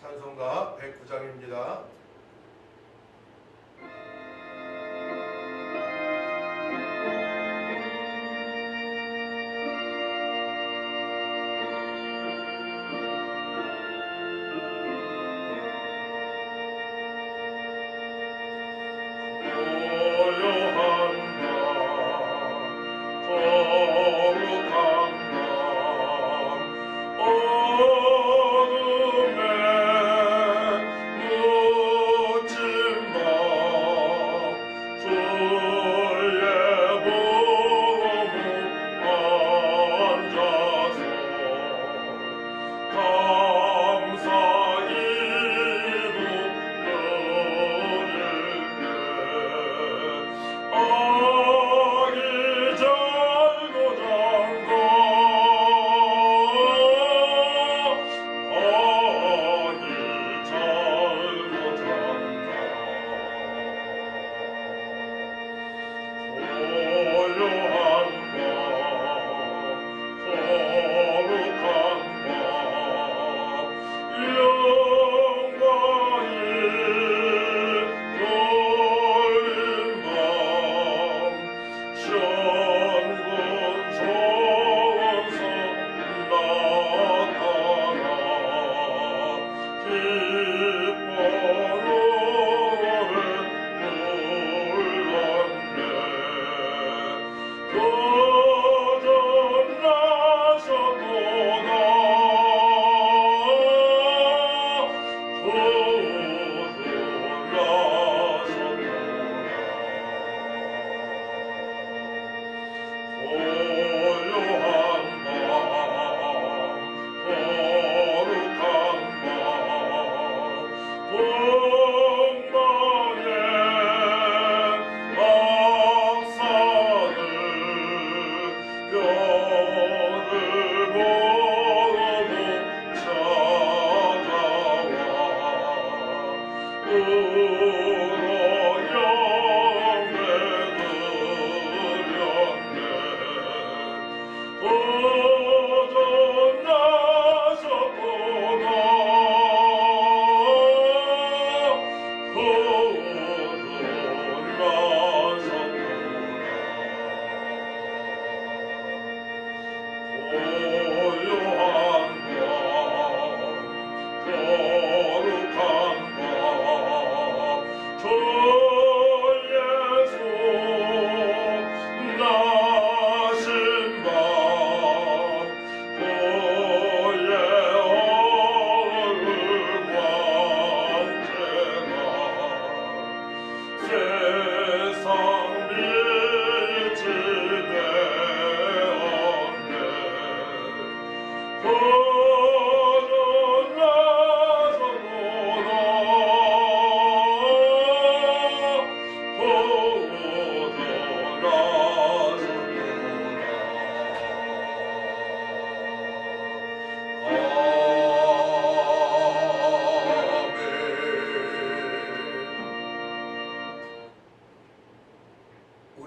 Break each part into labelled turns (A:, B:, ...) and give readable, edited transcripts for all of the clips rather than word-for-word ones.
A: 찬송가 109장입니다.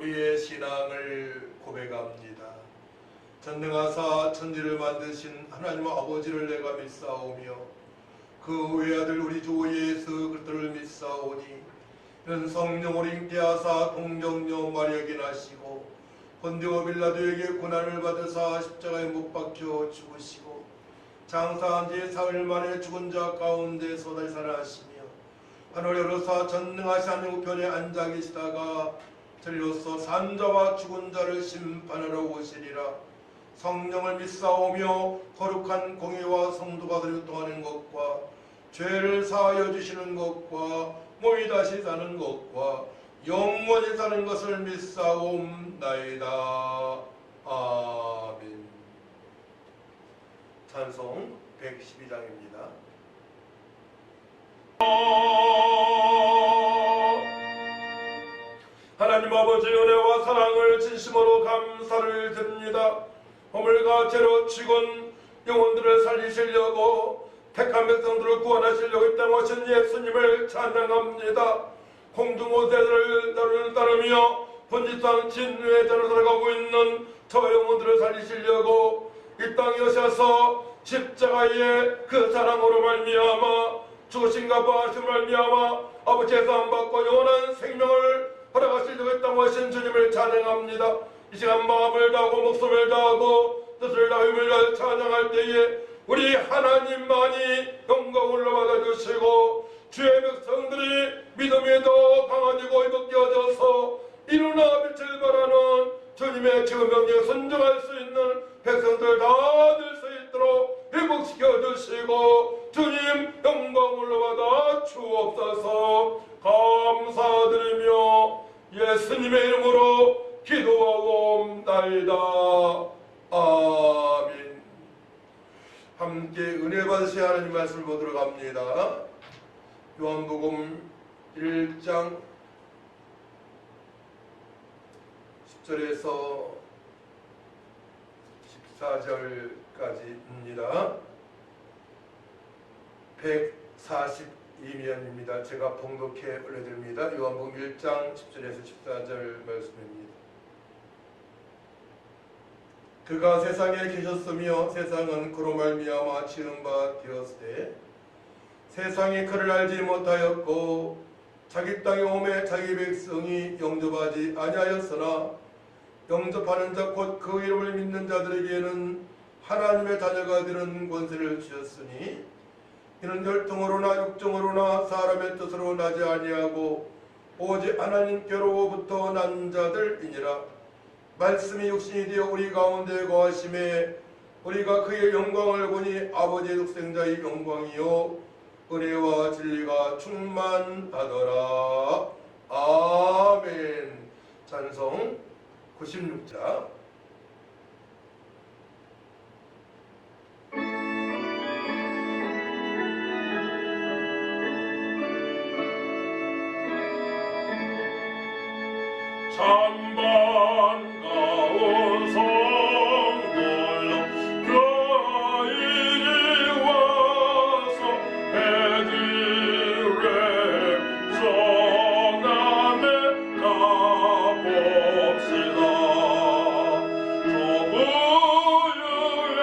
A: 우리의 신앙을 고백합니다. 전능하사 천지를 만드신 하나님 아버지를 내가 믿사오며 그 외아들 우리 주 예수 그리스도를 믿사오니 이는 성령으로 잉태하사 동정녀 마리아에게 나시고 본디오 빌라도에게 고난을 받으사 십자가에 못 박혀 죽으시고 장사한 지 사흘 만에 죽은 자 가운데서 다시 살아나시며 하늘에 오르사 전능하신 하나님 우편에 앉아 계시다가 진리로서 산자와 죽은 자를 심판하러 오시리라. 성령을 믿사오며 거룩한 공의와 성도가 교통하는 것과 죄를 사하여 주시는 것과 몸이 다시 사는 것과 영원히 사는 것을 믿사옵나이다. 아멘. 찬송 112장입니다. 하나님 아버지 은혜와 사랑을 진심으로 감사를 드립니다. 허물과 죄로 죽은 영혼들을 살리시려고 택한 백성들을 구원하시려고 이 땅에 오신 예수님을 찬양합니다. 공중오대를 따르며 본질상 진리의 자로 살아가고 있는 저 영혼들을 살리시려고 이 땅에 오셔서
B: 십자가의 그 사랑으로 말미암아 죽으신가 부활하심으로 말미암아 아버지의 사함받고 영원한 생명을 허락하실 수 있다고 하신 주님을 찬양합니다. 이 시간 마음을 다하고 목숨을 다하고 뜻을 다하여 힘을 다하여 찬양할 때에 우리 하나님만이 영광을 받아주시고 주의 백성들이 믿음이 더 강화되고 회복되어져서 이루나 빛을 바라는 주님의 지금 명령에 순종할 수 있는 백성들 다 될 수 있도록 회복시켜 주시고 주님 영광을 받아 주옵소서. 감사드리며 예수님의 이름으로 기도하옵나이다. 아멘. 함께 은혜 받으실 하나님 말씀을 보도록 합니다. 요한복음 1장 10절에서 14절까지입니다. 142면입니다. 제가 봉독해 올려드립니다. 요한복음 1장 10절에서 14절 말씀입니다. 그가 세상에 계셨으며 세상은 그로 말미암아 지은 바 되었으되 세상이 그를 알지 못하였고 자기 땅에 오매 자기 백성이 영접하지 아니하였으나 영접하는 자 곧 그 이름을 믿는 자들에게는 하나님의 자녀가 되는 권세를 주셨으니 이는 혈통으로나 육정으로나 사람의 뜻으로 나지 아니하고 오직 하나님께로부터 난 자들이니라. 말씀이 육신이 되어 우리 가운데 거하심에 우리가 그의 영광을 보니 아버지의 독생자의 영광이요 은혜와 진리가 충만하더라. 아멘. 찬송 96자.
C: 찬반가운 성도여 그 아이리 와서 베드레 성남에 가봅시다. 저 부유에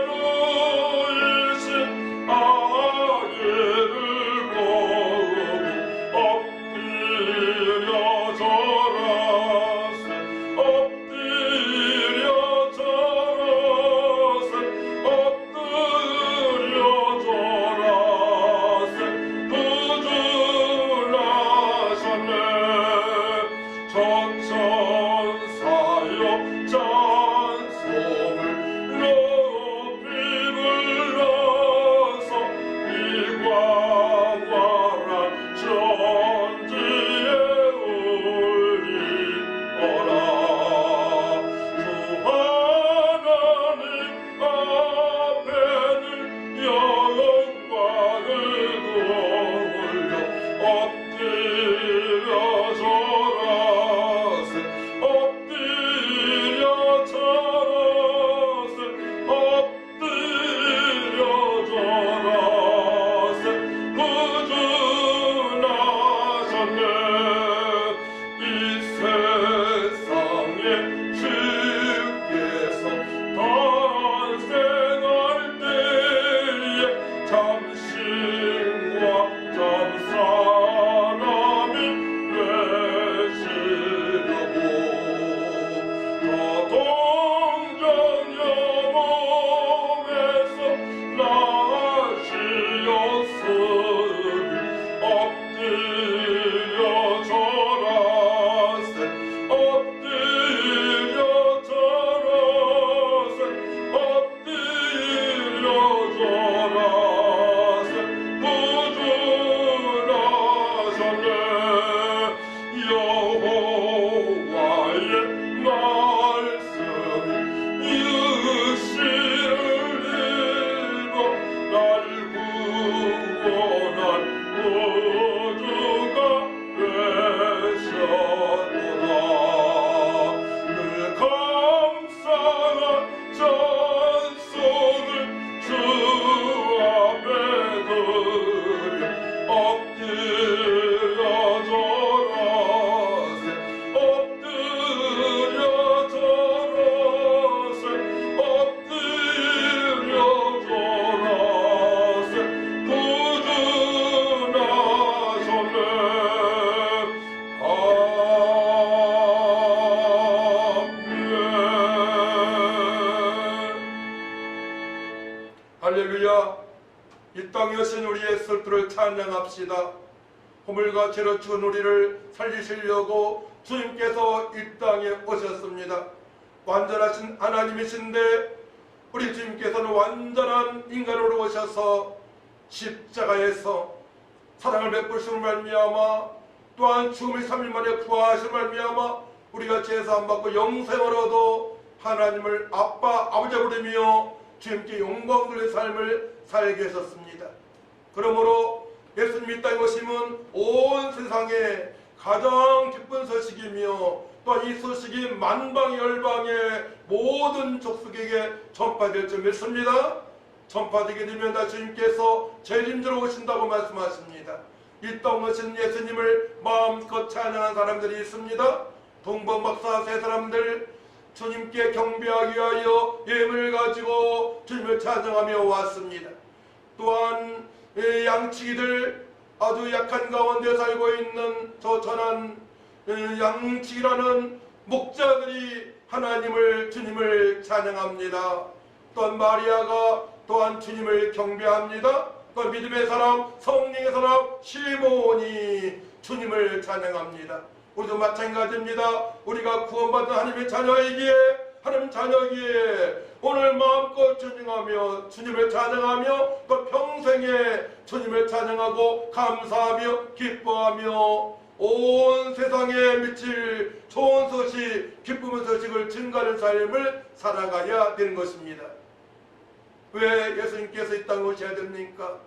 C: 놓이신 아이를 보고 엎드려 절하세.
B: 할렐루야. 이 땅에 오신 우리 예수를 찬양합시다. 허물과 죄로 죽은 우리를 살리시려고 주님께서 이 땅에 오셨습니다. 완전하신 하나님이신데 우리 주님께서는 완전한 인간으로 오셔서 십자가에서 사랑을 베푸심을 말미암아 또한 죽음의 3일 만에 부활하심을 말미암아 우리가 제사함 받고 영생을 얻어 하나님을 아빠 아버지 부르며 주님께 영광 돌릴 삶을 살게 하셨습니다. 그러므로 예수님 이 땅에 오심은 온 세상에 가장 기쁜 소식이며 또한 이 소식이 만방 열방의 모든 족속에게 전파될 줄 믿습니다. 전파되게 되면 다 주님께서 재림으로 오신다고 말씀하십니다. 이 땅 오신 예수님을 마음껏 찬양한 사람들이 있습니다. 동방박사 세 사람들 주님께 경배하기 위하여 예물을 가지고 주님을 찬양하며 왔습니다. 또한 양치기들 아주 약한 가운데 살고 있는 저 천한 양치기라는 목자들이 하나님을 주님을 찬양합니다. 또한 마리아가 또한 주님을 경배합니다. 또한 믿음의 사람 성령의 사람 시몬이 주님을 찬양합니다. 우리도 마찬가지입니다. 우리가 구원받은 하나님의 자녀이기에 하나님 자녀이기에 오늘 마음껏 주님하며 주님을 찬양하며 또 평생에 주님을 찬양하고 감사하며 기뻐하며 온 세상에 미칠 좋은 소식 기쁨의 소식을 증가하는 삶을 살아가야 되는 것입니다. 왜 예수님께서 이 땅에 오셔야 됩니까?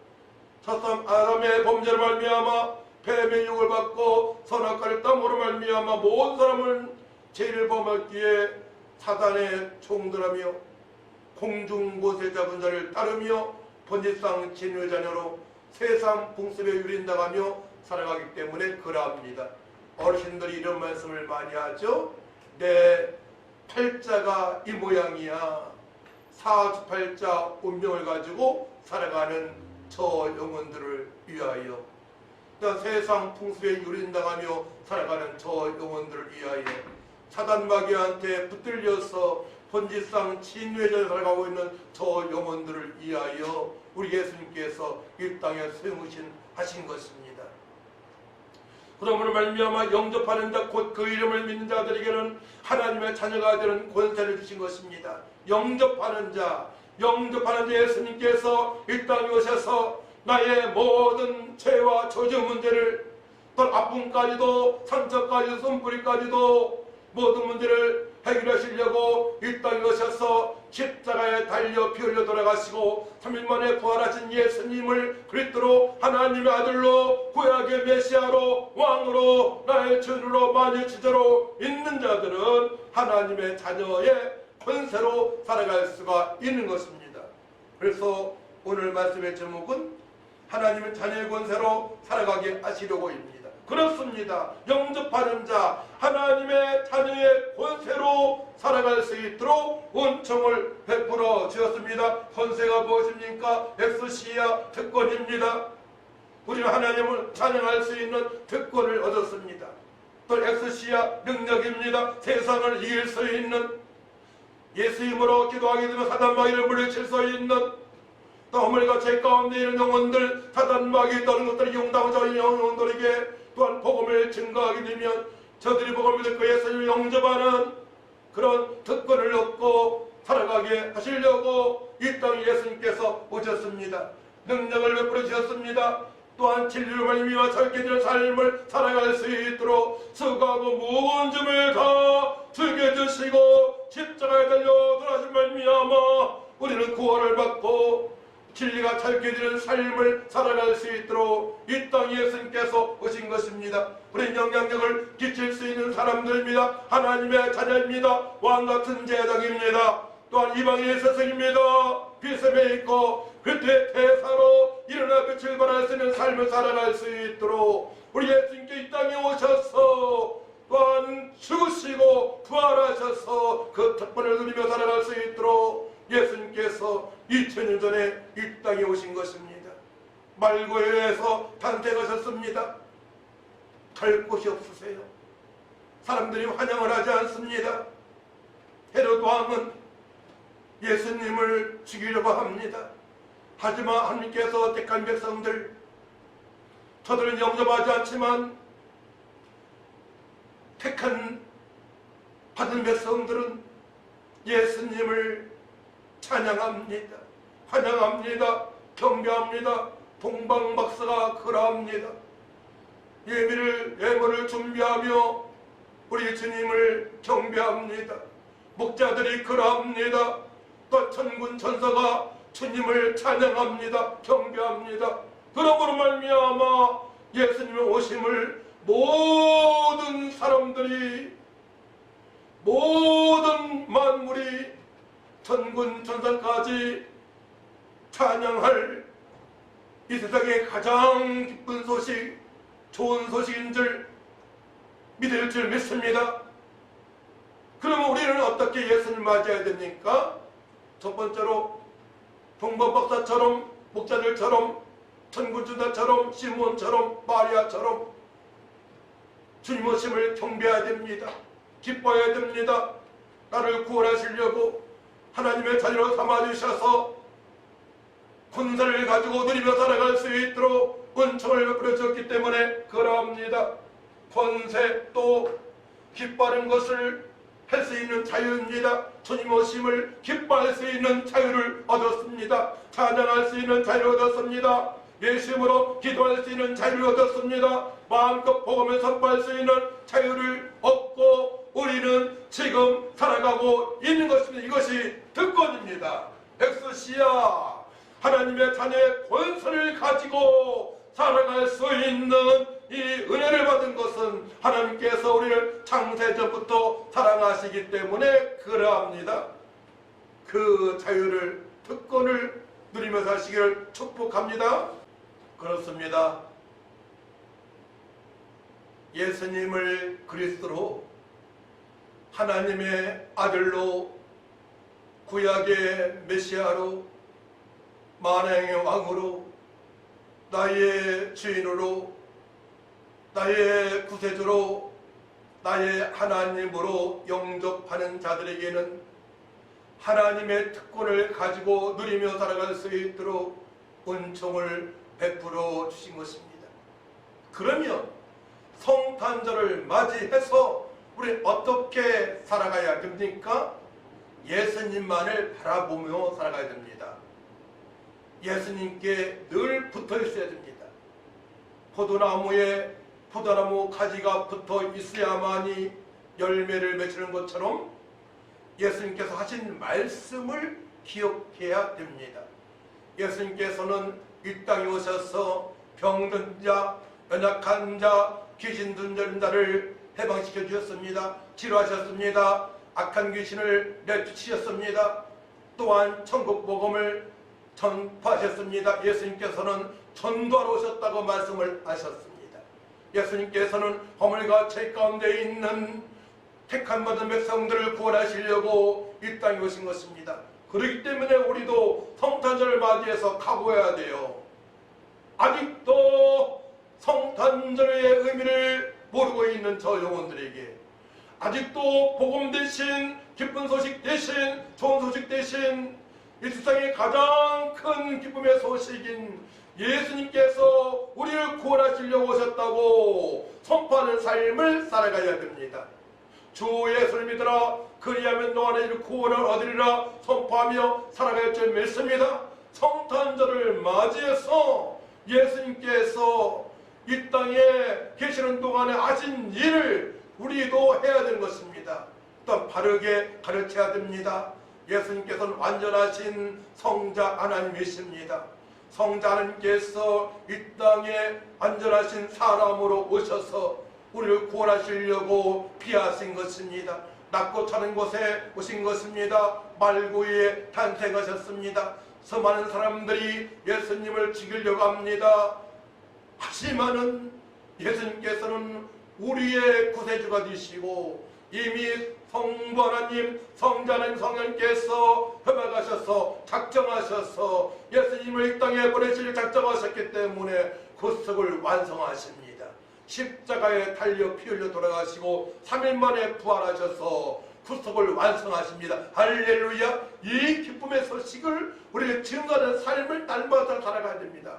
B: 첫사람 아담의 범죄로 말미암아 뱀의 유혹을 받고 선악과를 땀으로 말미암아 모든 사람을 죄를 범했기에 사단의 총들하며 공중곳에 잡은 자를 따르며 번지상 진의 자녀로 세상 풍습에 유린당하며 살아가기 때문에 그러합니다. 어르신들이 이런 말씀을 많이 하죠. 내 팔자가 이 모양이야. 사주팔자 운명을 가지고 살아가는 저 영혼들을 위하여 세상 풍습에 유린당하며 살아가는 저 영혼들을 위하여 사단 마귀한테 붙들려서 번지상 진외전에 살아가고 있는 저 영혼들을 위하여 우리 예수님께서 이 땅에 세우신 하신 것입니다. 그러므로 말미암아 영접하는 자 곧 그 이름을 믿는 자들에게는 하나님의 자녀가 되는 권세를 주신 것입니다. 영접하는 자 예수님께서 이 땅에 오셔서 나의 모든 죄와 저주 문제를 또 아픔까지도 상처까지도 손뿌리까지도 모든 문제를 해결하시려고 이 땅에 오셔서 십자가에 달려 피 흘려 돌아가시고 3일 만에 부활하신 예수님을 그리스도로 하나님의 아들로 구약의 메시아로 왕으로 나의 주로 만일 지도로 있는 자들은 하나님의 자녀의 권세로 살아갈 수가 있는 것입니다. 그래서 오늘 말씀의 제목은 하나님의 자녀의 권세로 살아가게 하시려고입니다. 그렇습니다. 영접하는 자 하나님의 자녀의 권세로 살아갈 수 있도록 은총을 베풀어 주었습니다. 권세가 무엇입니까? 엑스시아 특권입니다. 우리는 하나님을 찬양할 수 있는 특권을 얻었습니다. 또 엑스시아 능력입니다. 세상을 이길 수 있는 예수 이름으로 기도하게 되면 사단 마귀를 물리칠 수 있는 또 허물과 죄 가운데 있는 영혼들 사단 마귀 떠는 것들을 이용당하고 저 영혼들에게 또한 복음을 증거하게 되면 저들이 복음을 듣고 예수님을 영접하는 그런 특권을 얻고 살아가게 하시려고 이 땅에 예수님께서 오셨습니다. 능력을 베풀어 주셨습니다. 또한 진리로 말미암아 젊게 되는 삶을 살아갈 수 있도록 수고하고 무거운 짐을 다 주게 주시고 십자가에 달려 돌아가신 말미암아 우리는 구원을 받고 진리가 짧게 되는 삶을 살아갈 수 있도록 이 땅에 예수님께서 오신 것입니다. 우리 영향력을 끼칠 수 있는 사람들입니다. 하나님의 자녀입니다. 왕같은 제자입니다. 또한 이방인의 스승입니다. 비스에 있고 그때 대사로 일어나 빛을 발할 수 있는 삶을 살아갈 수 있도록 우리 예수님께 이 땅에 오셔서 또한 죽으시고 부활하셔서 그 특권을 누리며 살아갈 수 있도록 예수님께서 2000년 전에 이 땅에 오신 것입니다. 말고에서 탄생하셨습니다. 갈 곳이 없으세요. 사람들이 환영을 하지 않습니다. 헤롯 왕은 예수님을 죽이려고 합니다. 하지만 하나님께서 택한 백성들, 저들은 영접하지 않지만 택한 받은 백성들은 예수님을 찬양합니다. 환영합니다. 경배합니다. 동방박사가 그러합니다. 예물을 준비하며 우리 주님을 경배합니다. 목자들이 그러합니다. 또 천군 천사가 주님을 찬양합니다. 경배합니다. 그러므로 말미암아 예수님의 오심을 모든 사람들이, 모든 만물이, 천군 천사까지 찬양할 이 세상의 가장 기쁜 소식, 좋은 소식인 줄 믿을 줄 믿습니다. 그러면 우리는 어떻게 예수님을 맞이해야 됩니까? 첫 번째로 동방박사처럼, 목자들처럼, 천군천사처럼, 시몬처럼, 마리아처럼 주님 오심을 경배해야 됩니다. 기뻐해야 됩니다. 나를 구원하시려고 하나님의 자녀로 삼아주셔서 권세를 가지고 누리며 살아갈 수 있도록 은총을 베풀어 주셨기 때문에 그러합니다. 권세, 또 기뻐하는 것을 할 수 있는 자유입니다. 주님 오심을 기뻐할 수 있는 자유를 얻었습니다. 찬양할 수 있는 자유를 얻었습니다. 예수님으로 기도할 수 있는 자유를 얻었습니다. 마음껏 복음을 선포할 수 있는 자유를 얻고 우리는 지금 살아가고 있는 것입니다. 이것이 특권입니다. 엑스시아, 하나님의 자녀의 권세를 가지고 살아갈 수 있는 이 은혜를 받은 것은 하나님께서 우리를 창세전부터 사랑하시기 때문에 그러합니다. 그 자유를, 특권을 누리며 사시기를 축복합니다. 그렇습니다. 예수님을 그리스도로, 하나님의 아들로, 구약의 메시아로, 만왕의 왕으로, 나의 주인으로, 나의 구세주로, 나의 하나님으로 영접하는 자들에게는 하나님의 특권을 가지고 누리며 살아갈 수 있도록 은총을 베풀어 주신 것입니다. 그러면 성탄절을 맞이해서 우리 어떻게 살아가야 됩니까? 예수님만을 바라보며 살아가야 됩니다. 예수님께 늘 붙어 있어야 됩니다. 포도나무에 포도나무 가지가 붙어 있어야만이 열매를 맺히는 것처럼 예수님께서 하신 말씀을 기억해야 됩니다. 예수님께서는 이 땅에 오셔서 병든 자, 연약한 자, 귀신 들린 자를 해방시켜 주셨습니다. 치료하셨습니다. 악한 귀신을 내쫓으셨습니다. 또한 천국 복음을 전파하셨습니다. 예수님께서는 전도하러 오셨다고 말씀을 하셨습니다. 예수님께서는 허물과 죄 가운데 있는 택한 받은 백성들을 구원하시려고 이 땅에 오신 것입니다. 그렇기 때문에 우리도 성탄절을 맞이해서 각오해야 돼요. 아직도 성탄절의 의미를 모르고 있는 저 영혼들에게, 아직도 복음 대신, 기쁜 소식 대신, 좋은 소식 대신 이 세상의 가장 큰 기쁨의 소식인 예수님께서 우리를 구원하시려고 오셨다고 선포하는 삶을 살아가야 됩니다. 주 예수를 믿으라, 그리하면 너 안에 구원을 얻으리라 선포하며 살아갈 줄 믿습니다. 성탄절을 맞이해서 예수님께서 이 땅에 계시는 동안에 하신 일을 우리도 해야 되는 것입니다. 또 바르게 가르쳐야 됩니다. 예수님께서는 완전하신 성자 하나님이십니다. 성자 하나님께서 이 땅에 완전하신 사람으로 오셔서 우리를 구원하시려고 피하신 것입니다. 낮고 차는 곳에 오신 것입니다. 말구에 탄생하셨습니다. 수많은 사람들이 예수님을 죽이려고 합니다. 하지만은 예수님께서는 우리의 구세주가 되시고 이미 성부 하나님, 성자 하나님, 성령께서 협약하셔서 작정하셔서 예수님을 이 땅에 보내시려 작정하셨기 때문에 구속을 완성하십니다. 십자가에 달려 피 흘려 돌아가시고 3일 만에 부활하셔서
A: 구속을 완성하십니다. 할렐루야. 이 기쁨의 소식을 우리가 증거하는 삶을 날마다 살아가야 됩니다.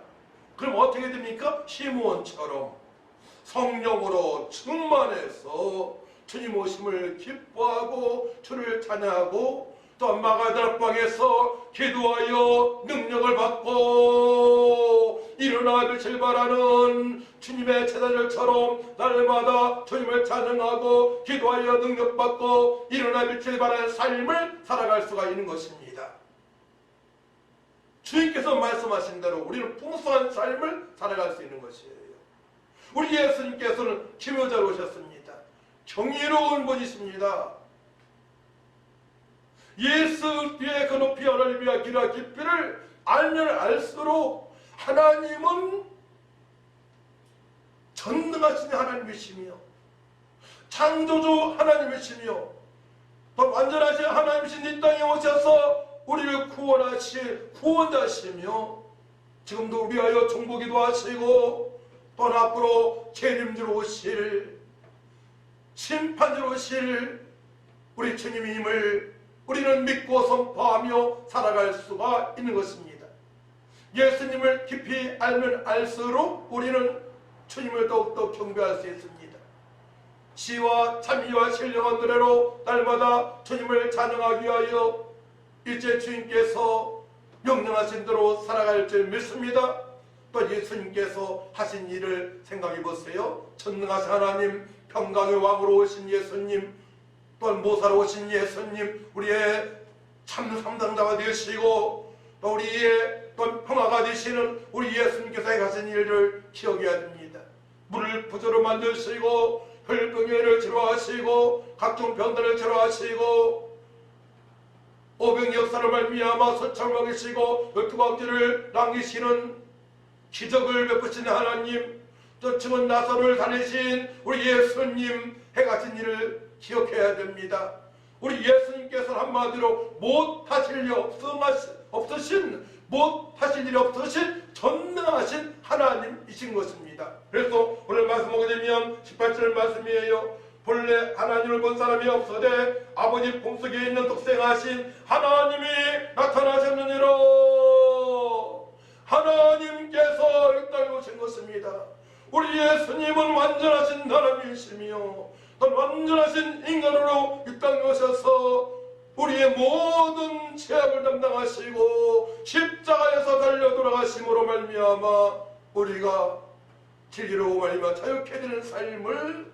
A: 그럼 어떻게 됩니까? 시므온처럼 성령으로 충만해서 주님 오심을 기뻐하고 주를 찬양하고 또 마가다락방에서 기도하여 능력을 받고 일어나 빛을 발하는 주님의 제자들처럼 날마다 주님을 찬양하고 기도하여 능력받고 일어나 빛을 발하는 삶을 살아갈 수가 있는 것입니다. 주님께서 말씀하신 대로 우리는 풍성한 삶을 살아갈 수 있는 것이에요. 우리 예수님께서는 기묘자로 오셨습니다. 경이로운 분이십니다. 예수 뒤에 그 높이 하늘비와 길이와 깊이를 알면 알수록 하나님은 전능하신 하나님이시며 창조주 하나님이시며 또 완전하신 하나님이신 이 땅에 오셔서 우리를 구원하실 구원자시며 지금도 위하여 중보기도 하시고 또 앞으로 재림주로 오실 심판주로 오실 우리 주님임을 우리는 믿고 선포하며 살아갈 수가 있는 것입니다. 예수님을 깊이 알면 알수록 우리는 주님을 더욱더 경배할 수 있습니다. 시와 찬미와 신령한 노래로 날마다 주님을 찬양하기 위하여 일제 주님께서 명령하신 대로 살아갈 줄 믿습니다. 또 예수님께서 하신 일을 생각해 보세요. 전능하신 하나님, 평강의 왕으로 오신 예수님, 또한 모사로 오신 예수님, 우리의 참 삼당자가 되시고 또 우리의 또 평화가 되시는 우리 예수님께서 하신 일을 기억해야 됩니다. 물을 부조로 만드시고 혈병을 치료하시고 각종 병들을 치료하시고 오병 역사를 말미암아 서창을 먹이시고 12광지를 남기시는 기적을 베푸신 하나님, 또 죽은 나사로를 살리신 우리 예수님 해가신 일을 기억해야 됩니다. 우리 예수님께서는 한마디로 못하실 일 없으신 못하실 일이 없으신 전능하신 하나님이신 것입니다. 그래서 오늘 말씀 보게 되면 18절 말씀이에요. 본래 하나님을 본 사람이 없어되 아버지 품속에 있는 독생하신 하나님이 나타나셨느니라. 하나님께서 이 땅에 오신 것입니다. 우리 예수님은 완전하신 사람이시며 또 완전하신 인간으로 이 땅에 오셔서 우리의 모든 죄악을 담당하시고 십자가에서 달려 돌아가심으로 말미암아 우리가 진리로 말미암아 자유케 되는 삶을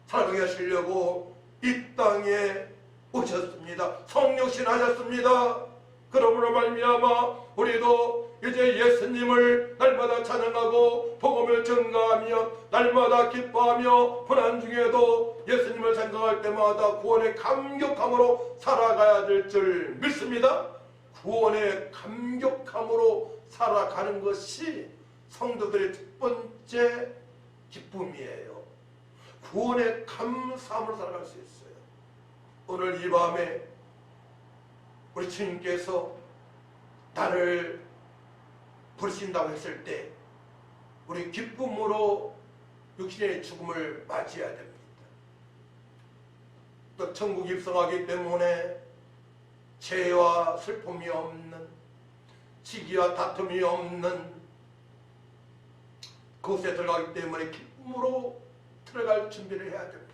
A: 살아가게 하시려고 이 땅에 오셨습니다. 성육신 하셨습니다. 그러므로 말미암아 우리도 이제 예수님을 날마다 찬양하고 복음을 전가하며 날마다 기뻐하며 고난 중에도 예수님을 생각할 때마다 구원의 감격함으로 살아가야 될 줄 믿습니다. 구원의 감격함으로 살아가는 것이 성도들의 첫 번째 기쁨이에요. 구원의 감사함으로 살아갈 수 있어요. 오늘 이 밤에 우리 주님께서 나를 부르신다고 했을 때 우리 기쁨으로 육신의 죽음을 맞이해야 됩니다. 또 천국 입성하기 때문에 죄와 슬픔이 없는 시기와 다툼이 없는 그곳에 들어가기 때문에 기쁨으로 들어갈 준비를 해야 됩니다.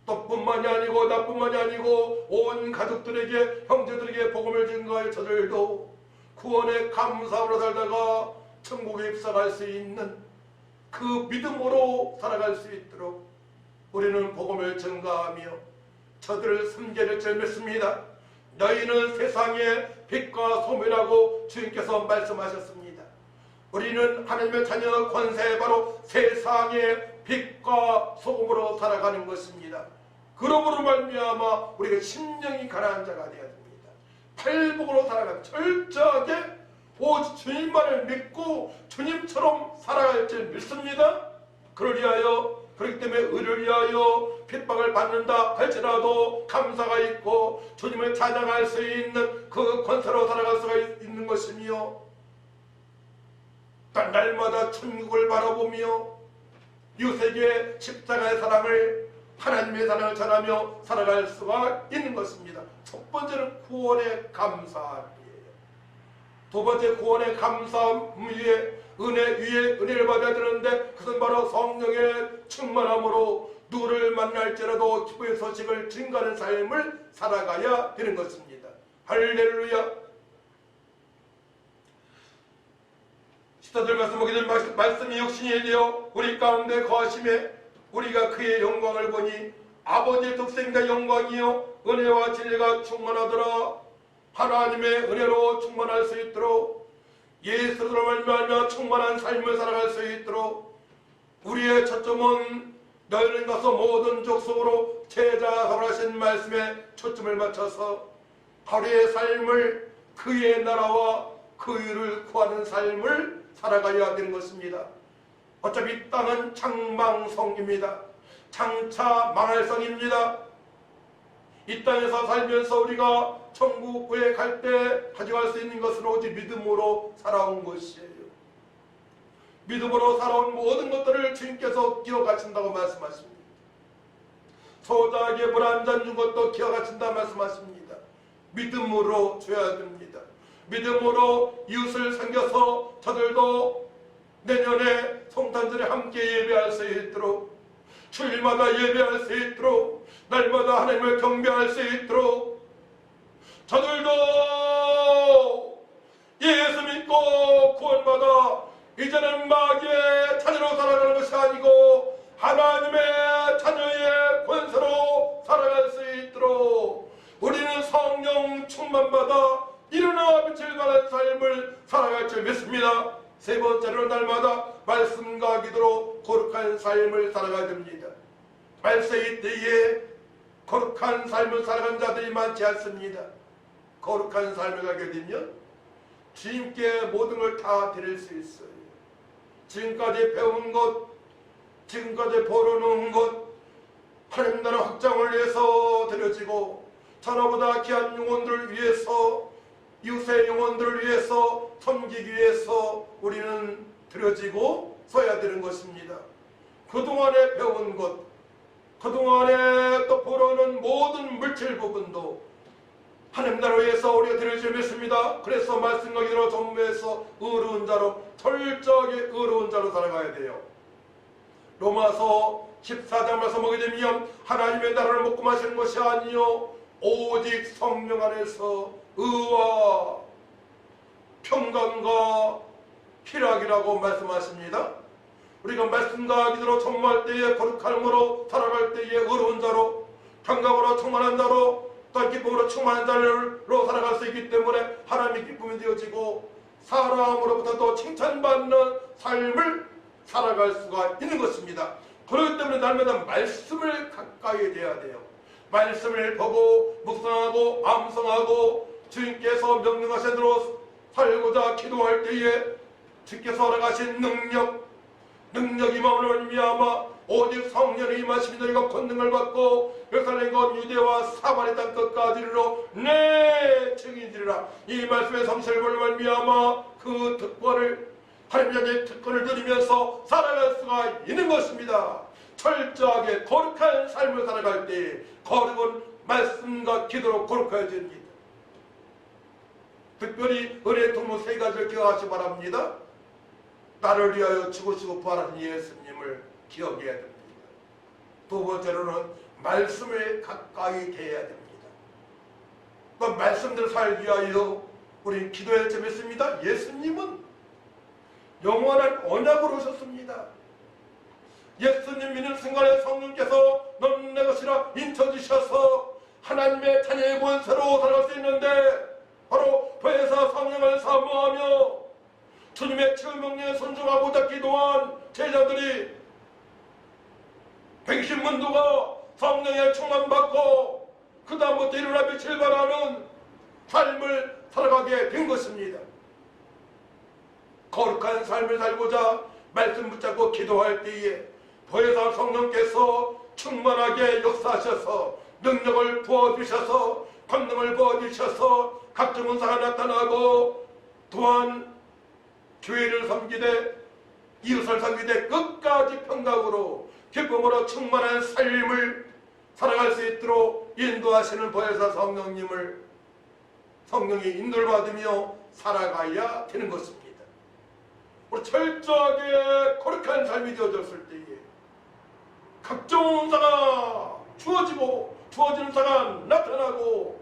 A: 또 뿐만이 아니고 나뿐만이 아니고 온 가족들에게 형제들에게 복음을 증거할 저들도 구원의 감사함으로 살다가 천국에 입성할 수 있는 그 믿음으로 살아갈 수 있도록 우리는 복음을 증거하며 저들을 섬겨야 될 줄 믿습니다. 너희는 세상의 빛과 소금이라고 주님께서 말씀하셨습니다. 우리는 하나님의 자녀 권세 바로 세상의 빛과 소금으로 살아가는 것입니다. 그러므로 말미암아 우리가 심령이 가난한 자가 되어야 됩니다. 팔복으로 살아가는 철저하게 오직 주님만을 믿고 주님처럼 살아갈 줄 믿습니다. 그렇기 때문에 의를 위하여 핍박을 받는다 할지라도 감사가 있고 주님을 찬양할 수 있는 그 권세로 살아갈 수가 있는 것이며 날마다 천국을 바라보며 이웃에게 십자가의 사랑을
B: 하나님의 사랑을 전하며 살아갈 수가 있는 것입니다. 첫 번째는 구원의 감사함이에요. 두 번째 구원의 감사함 위에 은혜 위에 은혜를 받아야 되는데 그것은 바로 성령의 충만함으로 누구를 만날지라도 기쁨의 소식을 증가하는 삶을 살아가야 되는 것입니다. 할렐루야. 시사들 말씀 보게 된 말씀이 육신이 되어 우리 가운데 거하심에 우리가 그의 영광을 보니 아버지의 독생자 영광이요 은혜와 진리가 충만하더라. 하나님의 은혜로 충만할 수 있도록 예수로 말미암아 충만한 삶을 살아갈 수 있도록 우리의 초점은 너희는 가서 모든 족속으로 제자하라 하신 말씀에 초점을 맞춰서 하루의 삶을 그의 나라와 그 일을 구하는 삶을 살아가야 되는 것입니다. 어차피 이 땅은 장망성입니다. 장차 망할 성입니다. 이 땅에서 살면서 우리가 천국에 갈 때 가져갈 수 있는 것은 오직 믿음으로 살아온 것이에요. 믿음으로 살아온 모든 것들을 주님께서 기억하신다고 말씀하십니다. 소자에게 물 한 잔 준 것도 기억하신다 말씀하십니다. 믿음으로 줘야 됩니다. 믿음으로 이웃을 섬겨서 저들도 내년에 성탄절에 함께 예배할 수 있도록 주일마다 예배할 수 있도록 날마다 하나님을 경배할 수 있도록 저들도 예수 믿고 구원받아 이제는 마귀의 자녀로 살아가는 것이 아니고 하나님의 자녀의 권세로 살아갈 수 있도록 우리는 성령 충만받아 일어나 빛을 발한 삶을 살아갈 줄 믿습니다. 세 번째로 날마다 말씀과 기도로 거룩한 삶을 살아가야 됩니다. 말세의 때에 거룩한 삶을 살아가는 자들이 많지 않습니다. 거룩한 삶을 가게 되면 주님께 모든 걸 다 드릴 수 있어요. 지금까지 배운 것, 지금까지 벌어놓은 것, 하나님 나라 확장을 위해서 드려지고 전화보다 귀한 영혼들을 위해서 이웃의 영혼들을 위해서 섬기기 위해서 우리는 드려지고 써야 되는 것입니다. 그동안에 배운 것, 그동안에 또 벌어놓은 모든 물질 부분도 하나님 나라를 위해서 우리가 드려질 믿습니다. 그래서 말씀과 기도로 전부해서 의로운 자로 철저하게 의로운 자로 살아가야 돼요. 로마서 14장 말씀 보게 되면 하나님의 나라를 먹고 마시는 것이 아니요 오직 성령 안에서 의와 평강과 희락이라고 말씀하십니다. 우리가 말씀과 기도로 전무할 때에 거룩함으로 살아갈 때에 의로운 자로 평강으로 충만한 자로 또 기쁨으로 충만한 자로 살아갈 수 있기 때문에 하나님의 기쁨이 되어지고 사람으로부터 또 칭찬받는 삶을 살아갈 수가 있는 것입니다. 그렇기 때문에 날마다 말씀을 가까이 대야 돼요. 말씀을 보고 묵상하고 암송하고 주님께서 명령하신 대로 살고자 기도할 때에 주께서 허락하신 능력이 마음으로 말미암아 오직 성령의 임하심이 너희가 권능을 받고 예루살렘과 유대와 사마리 땅 끝까지로 내 증인이리라. 이 말씀의 성실을 보려 말미암아 그 특권을 하나님의 특권을 누리면서 살아갈 수가 있는 것입니다. 철저하게 거룩한 삶을 살아갈 때 거룩은 말씀과 기도로 거룩해야 됩니다. 특별히 은혜의 통로 세 가지를 기억하시 바랍니다. 나를 위하여 죽으시고 부활하신 예수님을 기억해야 됩니다. 두 번째로는 말씀을 가까이 대해야 됩니다. 그 말씀대로 살기 위하여 우리는 기도해야 재밌습니다. 예수님은 영원한 언약으로 오셨습니다. 예수님 믿는 순간에 성령께서 너는 내 것이라 인쳐주셔서 하나님의 자녀의 권세로 살아갈 수 있는데 바로 보혜사 성령을 사모하며 주님의 체험명령에 순종하고자 기도한 제자들이 백신문도가 성령의 충만받고 그 다음부터 일어나 빛을 발하는 삶을 살아가게 된 것입니다. 거룩한 삶을 살고자 말씀 붙잡고 기도할 때에 보혜사 성령께서 충만하게 역사하셔서 능력을 부어주셔서 권능을 부어주셔서 각종 은사가 나타나고 또한 교회를 섬기되 이웃을 섬기되 끝까지 평강으로 기쁨으로 충만한 삶을 살아갈 수 있도록 인도하시는 보혜사 성령님을 성령의 인도를 받으며 살아가야 되는 것입니다. 우리 철저하게 거룩한 삶이 되어졌을 때에 각종 사가 주어지는 사가 나타나고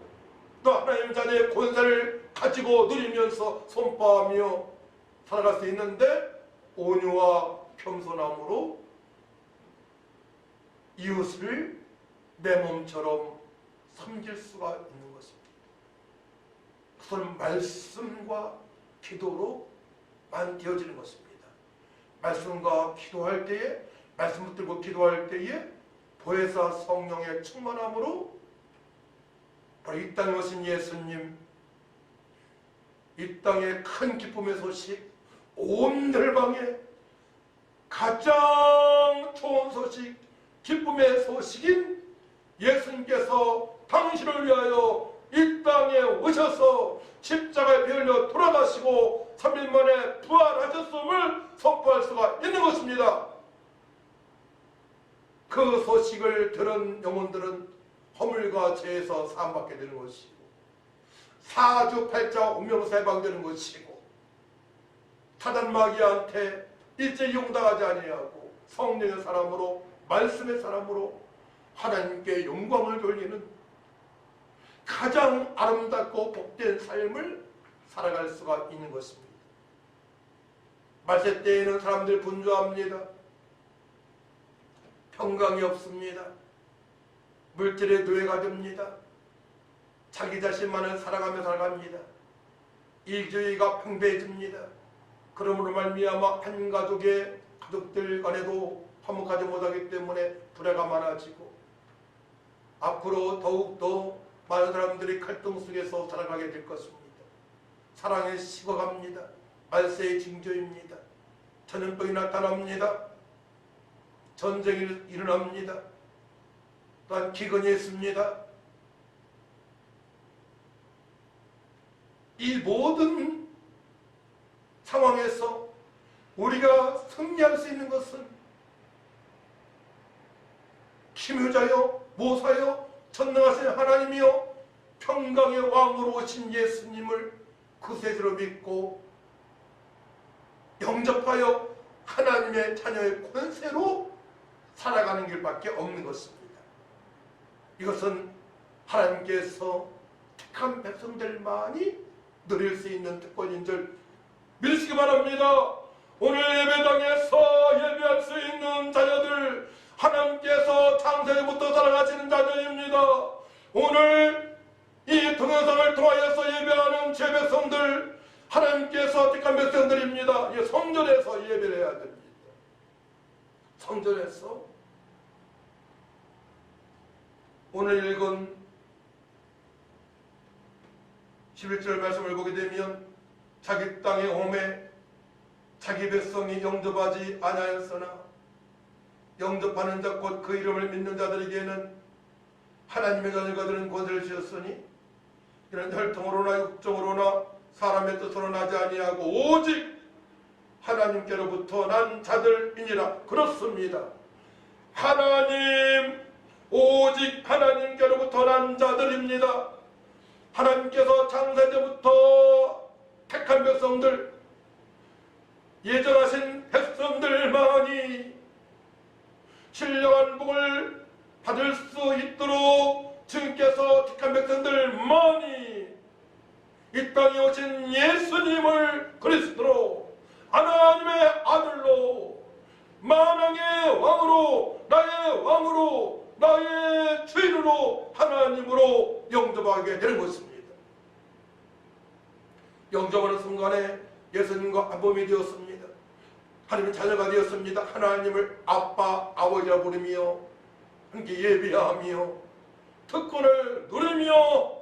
B: 또 하나님 자녀의 권세를 가지고 누리면서 선포하며 살아갈 수 있는데 온유와 겸손함으로 이웃을 내 몸처럼 섬길 수가 있는 것입니다. 그것은 말씀과 기도로만 되어지는 것입니다. 말씀과 기도할 때에 말씀 붙들고 기도할 때에 보혜사 성령의 충만함으로 바로 이 땅에 오신 예수님, 이 땅의 큰 기쁨의 소식, 온 열방에 가장 좋은 소식, 기쁨의 소식인 예수님께서 당신을 위하여 이 땅에 오셔서 십자가에 피 흘려 돌아가시고 3일 만에 부활하셨음을 선포할 수가 있는 것입니다. 그 소식을 들은 영혼들은 허물과 죄에서 사함받게 되는 것이고 사주팔자 운명에서 해방되는 것이고 사단 마귀한테 일제히 용당하지 아니하고 성령의 사람으로 말씀의 사람으로 하나님께 영광을 돌리는 가장 아름답고 복된 삶을 살아갈 수가 있는 것입니다. 말세 때에는 사람들 분주합니다. 평강이 없습니다. 물질의 노예가 됩니다. 자기 자신만을 살아가며 살아갑니다. 일주의가 팽배해집니다. 그러므로 말미암아 한 가족의 가족들 간에도 화목하지 못하기 때문에 불화가 많아지고 앞으로 더욱더 많은 사람들이 갈등 속에서 살아가게 될 것입니다. 사랑이 식어갑니다. 말세의 징조입니다. 전염병이 나타납니다. 전쟁이 일어납니다. 또한 기근이 있습니다. 이 모든 상황에서 우리가 승리할 수 있는 것은 기묘자여 모사여 전능하신 하나님이여 평강의 왕으로 오신 예수님을 구세주로 믿고 영접하여 하나님의 자녀의 권세로 살아가는 길밖에 없는 것입니다. 이것은 하나님께서 택한 백성들만이 누릴 수 있는 특권인 줄 믿으시기 바랍니다. 오늘 예배당에서 예배할 수 있는 자녀들 하나님께서 창세기부터 살아가시는 자녀입니다. 오늘 이 동영상을 통하여서 예배하는 제 백성들 하나님께서 택한 백성들입니다. 성전에서 예배를 해야 됩니다. 성전에서 오늘 읽은 11절 말씀을 보게 되면 자기 땅의 홈에 자기 백성이 영접하지 아니하였으나 영접하는 자 곧 그 이름을 믿는 자들에게는 하나님의 자녀가 되는 권세를 주셨으니 이는 혈통으로나 육정으로나 사람의 뜻으로 나지 아니하고 오직 하나님께로부터 난 자들이니라. 그렇습니다. 하나님, 오직 하나님께로부터 난 자들입니다. 하나님께서 창세전부터 택한 백성들, 예정하신 백성들만이 신령한 복을 받을 수 있도록 주님께서 택한 백성들만이 이 땅에 오신 예수님을 그리스도로 하나님의 아들로 만왕의 왕으로 나의 왕으로 나의 주인으로 하나님으로 영접하게 되는 것입니다. 영접하는 순간에 예수님과 한몸이 되었습니다. 하나님의 자녀가 되었습니다. 하나님을 아빠, 아버지라 부르며 함께 예배하며 특권을 누리며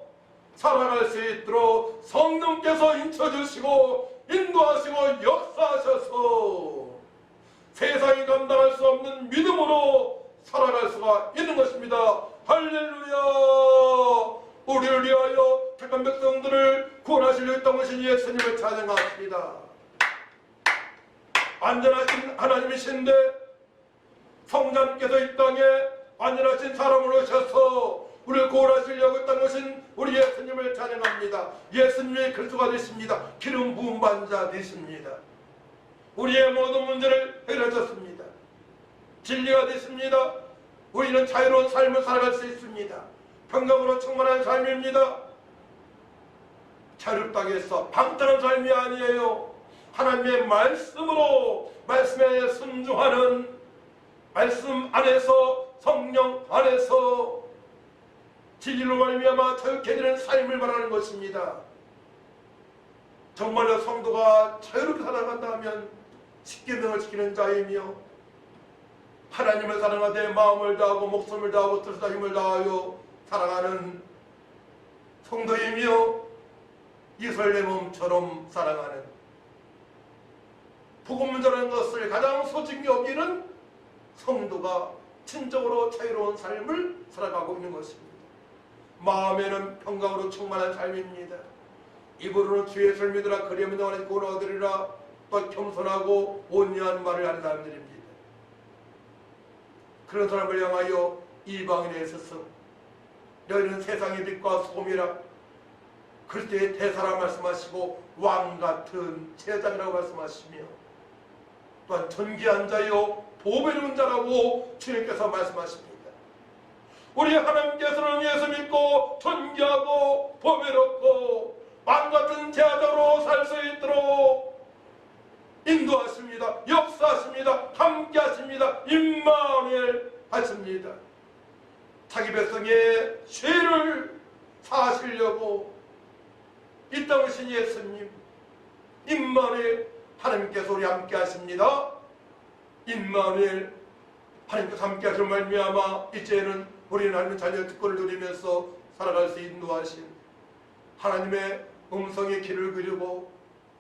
B: 살아갈 수 있도록 성령께서 인쳐주시고 인도하시고 역사하셔서 세상이 감당할 수 없는 믿음으로 살아갈 수가 있는 것입니다. 할렐루야. 우리를 위하여 택한 백성들을 구원하시려 했던 것인 예수님을 찬양합니다. 안전하신 하나님이신데 성자님께서 이 땅에 완전하신 사람으로 오셔서 우리를 구원하시려고 땅 오신 우리 예수님을 찬양합니다. 예수님이 그리스도가 되십니다. 기름 부은 반자 되십니다. 우리의 모든 문제를 해결하셨습니다. 진리가 되십니다. 우리는 자유로운 삶을 살아갈 수 있습니다. 평강으로 충만한 삶입니다. 자유롭다고 해서 방탕한 삶이 아니에요. 하나님의 말씀으로, 말씀에 순종하는, 말씀 안에서, 성령 안에서 진리로 말미암아 자유케 되는 삶을 말하는 것입니다. 정말로 성도가 자유롭게 살아간다면 십계명을 지키는 자이며 하나님을 사랑하되 마음을 다하고 목숨을 다하고 뜻을 다 힘을 다하여 살아가는 성도이며 이스라엘의 몸처럼 살아가는, 복음을 전하는 것을 가장 소중히 여기는 성도가 진정으로 자유로운 삶을 살아가고 있는 것입니다. 마음에는 평강으로 충만한 삶입니다. 입으로는 주 예수를 믿으라 그리하면 너희는 구원을 얻으리라. 또 겸손하고 온유한 말을 하는 사람들입니다. 그런 사람을 향하여 이방인에 있어서 너희는 세상의 빛과 소금이라, 그때 대사라 말씀하시고 왕같은 제자이라고 말씀하시며 또한 존귀한 자요 보배로운 자라고 주님께서 말씀하십니다. 우리 하나님께서는 예수 믿고 존귀하고 보배롭고 왕같은 제자로 살 수 있도록 인도하십니다. 역사하십니다. 함께 하십니다. 임마누엘 하십니다. 자기 백성의 죄를 사하시려고 이 땅에 오신 예수님 임마누엘 하나님께서 우리 함께 하십니다. 임마누엘 하나님께서 함께 하실 말미암아 이제는 우리는 하나님의 자녀의 특권을 누리면서 살아갈 수 인도하신 하나님의 음성의 길을 그리고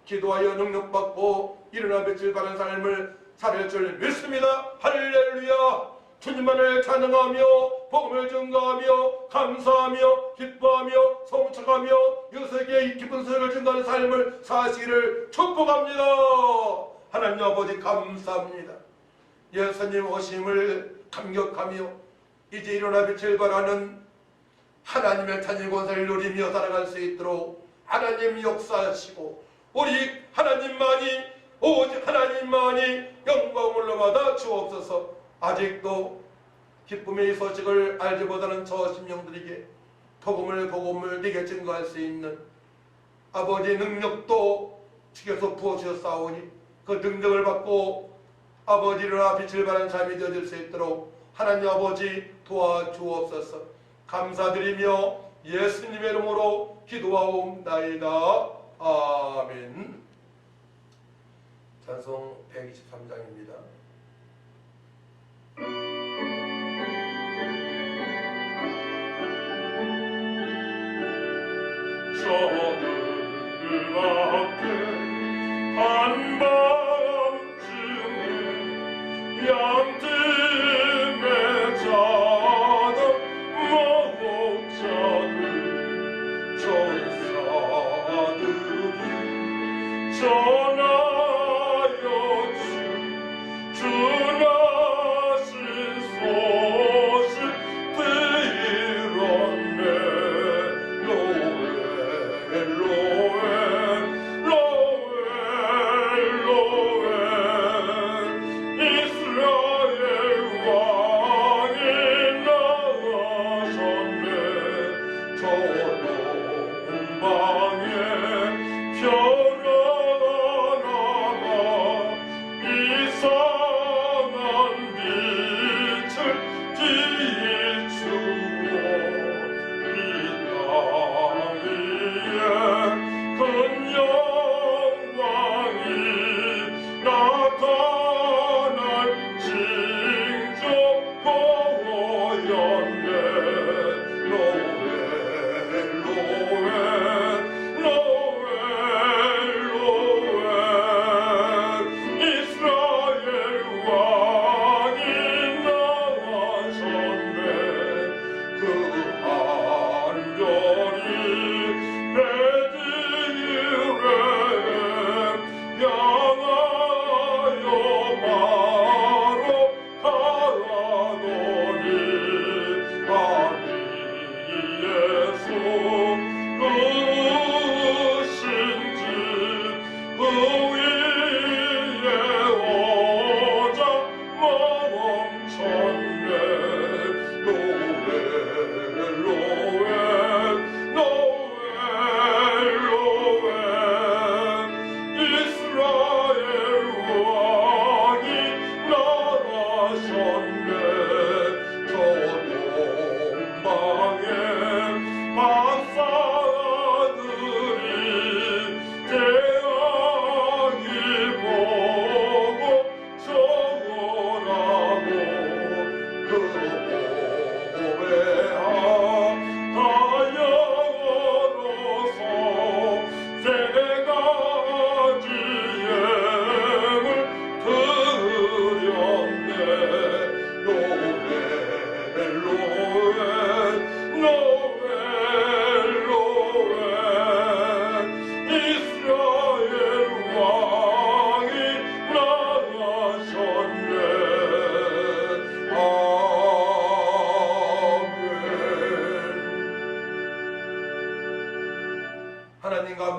B: 기도하여 능력받고 일어나 맺을 바른 삶을 살릴 줄 믿습니다. 할렐루야. 주님만을 찬양하며 복음을 증거하며 감사하며 기뻐하며 성축하며 이웃에게 이 기쁜 소식을 증거하는 삶을 사시기를 축복합니다. 하나님 아버지 감사합니다. 예수님 오심을 감격하며 이제 일어나 빛을 발하는 하나님의 찬양 권세를 누리며 살아갈 수 있도록 하나님 역사하시고 우리 하나님만이 오직 하나님만이 영광을 받아 주옵소서. 아직도 기쁨의 소식을 알지 못하는 저 심령들에게 복음을 네게 증거할 수 있는 아버지의 능력도 주께서 부어주셨사오니 그 능력을 받고 아버지를 빛을 발하는 삶이 되어질 수 있도록 하나님 아버지 도와주옵소서. 감사드리며 예수님의 이름으로 기도하옵나이다. 아멘. 찬송 123장입니다.
C: 저들 밖에 한밤중에 양팀에 자던 목자들 전사들이 전하여 주나신 소식 들었네. 로엘 로엘 로엘 로엘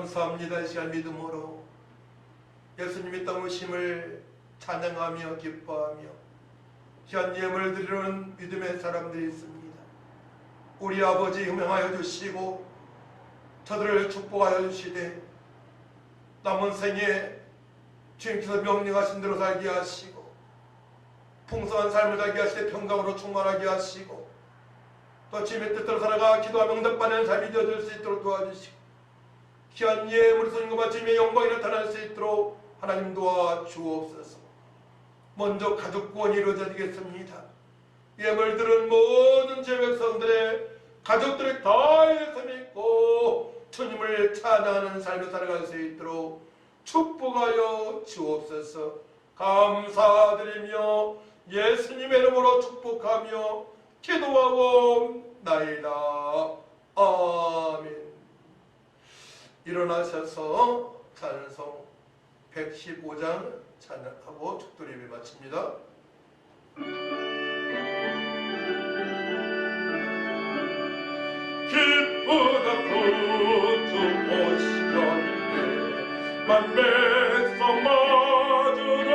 A: 감사합니다. 이 시간 믿음으로 예수님의 땅 오심을 찬양하며 기뻐하며 귀한 예물을 드리는 믿음의 사람들이 있습니다. 우리 아버지 흠명하여 주시고 저들을 축복하여 주시되 남은 생에 주님께서 명령하신 대로 살게 하시고 풍성한 삶을 살게 하시되 평강으로 충만하게 하시고 또 주님의 뜻대로 살아가 기도와 명답받는 삶이 되어질 수 있도록 도와주시고 귀한 예물을 쏘는 것과 주님의 영광이 나타날 수 있도록 하나님 도와주옵소서. 먼저 가족 구원이 이루어지겠습니다. 예물들은 모든 제백성들의 가족들을 다 예수 믿고 주님을 찬양하는 삶을 살아갈 수 있도록 축복하여 주옵소서. 감사드리며 예수님의 이름으로 축복하며 기도하고 나이다. 아멘. 일어나셔서 찬송 115장 찬양하고 축도 예배 마칩니다.
C: 기쁘다 구주 오시었네 만백성 맞으러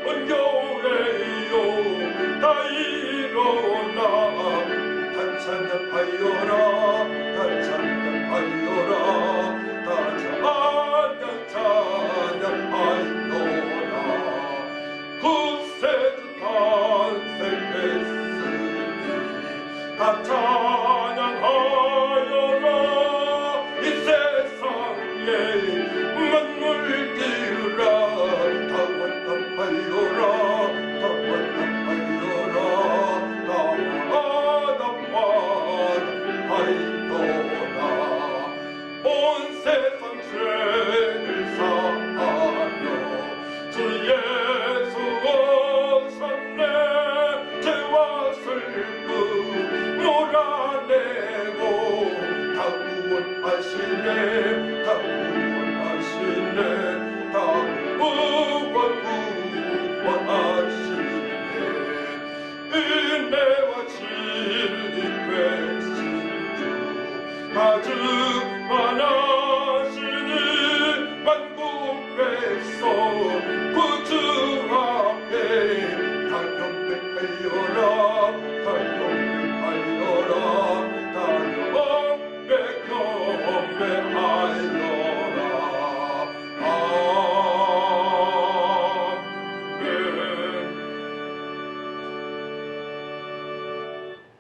C: 온 겨울에요 다 일어나
A: 다 찬양하여라 다 찬양하여라 다 찬양하여라
C: 구세주 탄생했으니 다 찬양하여라 이 세상에 만물 띄우라
A: 다 원탑하여라 다 원탑하여라 다
C: 화답하이도다 온 세상 죄를 사하며 주 예수 오셨네 죄와 슬픔 몰아내고
A: 다 구원하시네 다 구원하시네 다
C: 구원하시네 은혜와 진리 되신 주 가증하시니 만국 백성 구주 앞에
A: 다 경배하여라 다 경배하여라 다
C: 경배하여라 아멘.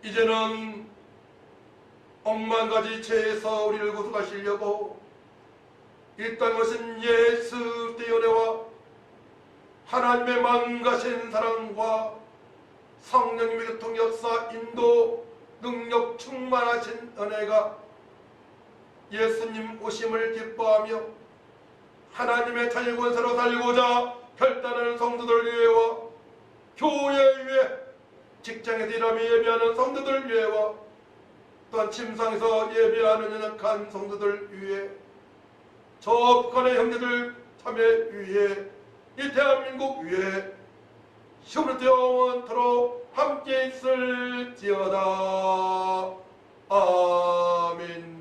A: 이제는 억만 가지 죄에서 우리를 구속하시려고 이 땅에 오신 예수 그리스도의 은혜와 하나님의 만가신 사랑과 성령님의 교통 역사 인도 능력 충만하신 은혜가 예수님 오심을 기뻐하며 하나님의 자녀 권세로 살고자 결단하는 성도들 위해와 교회 위해 직장에서 일하며 예배하는 성도들 위해와 또한 침상에서 예배하는 연약한 성도들 위해 저 북한의 형제들 참여 위해 이 대한민국 위해 시부터 영원토록 함께 있을지어다. 아멘.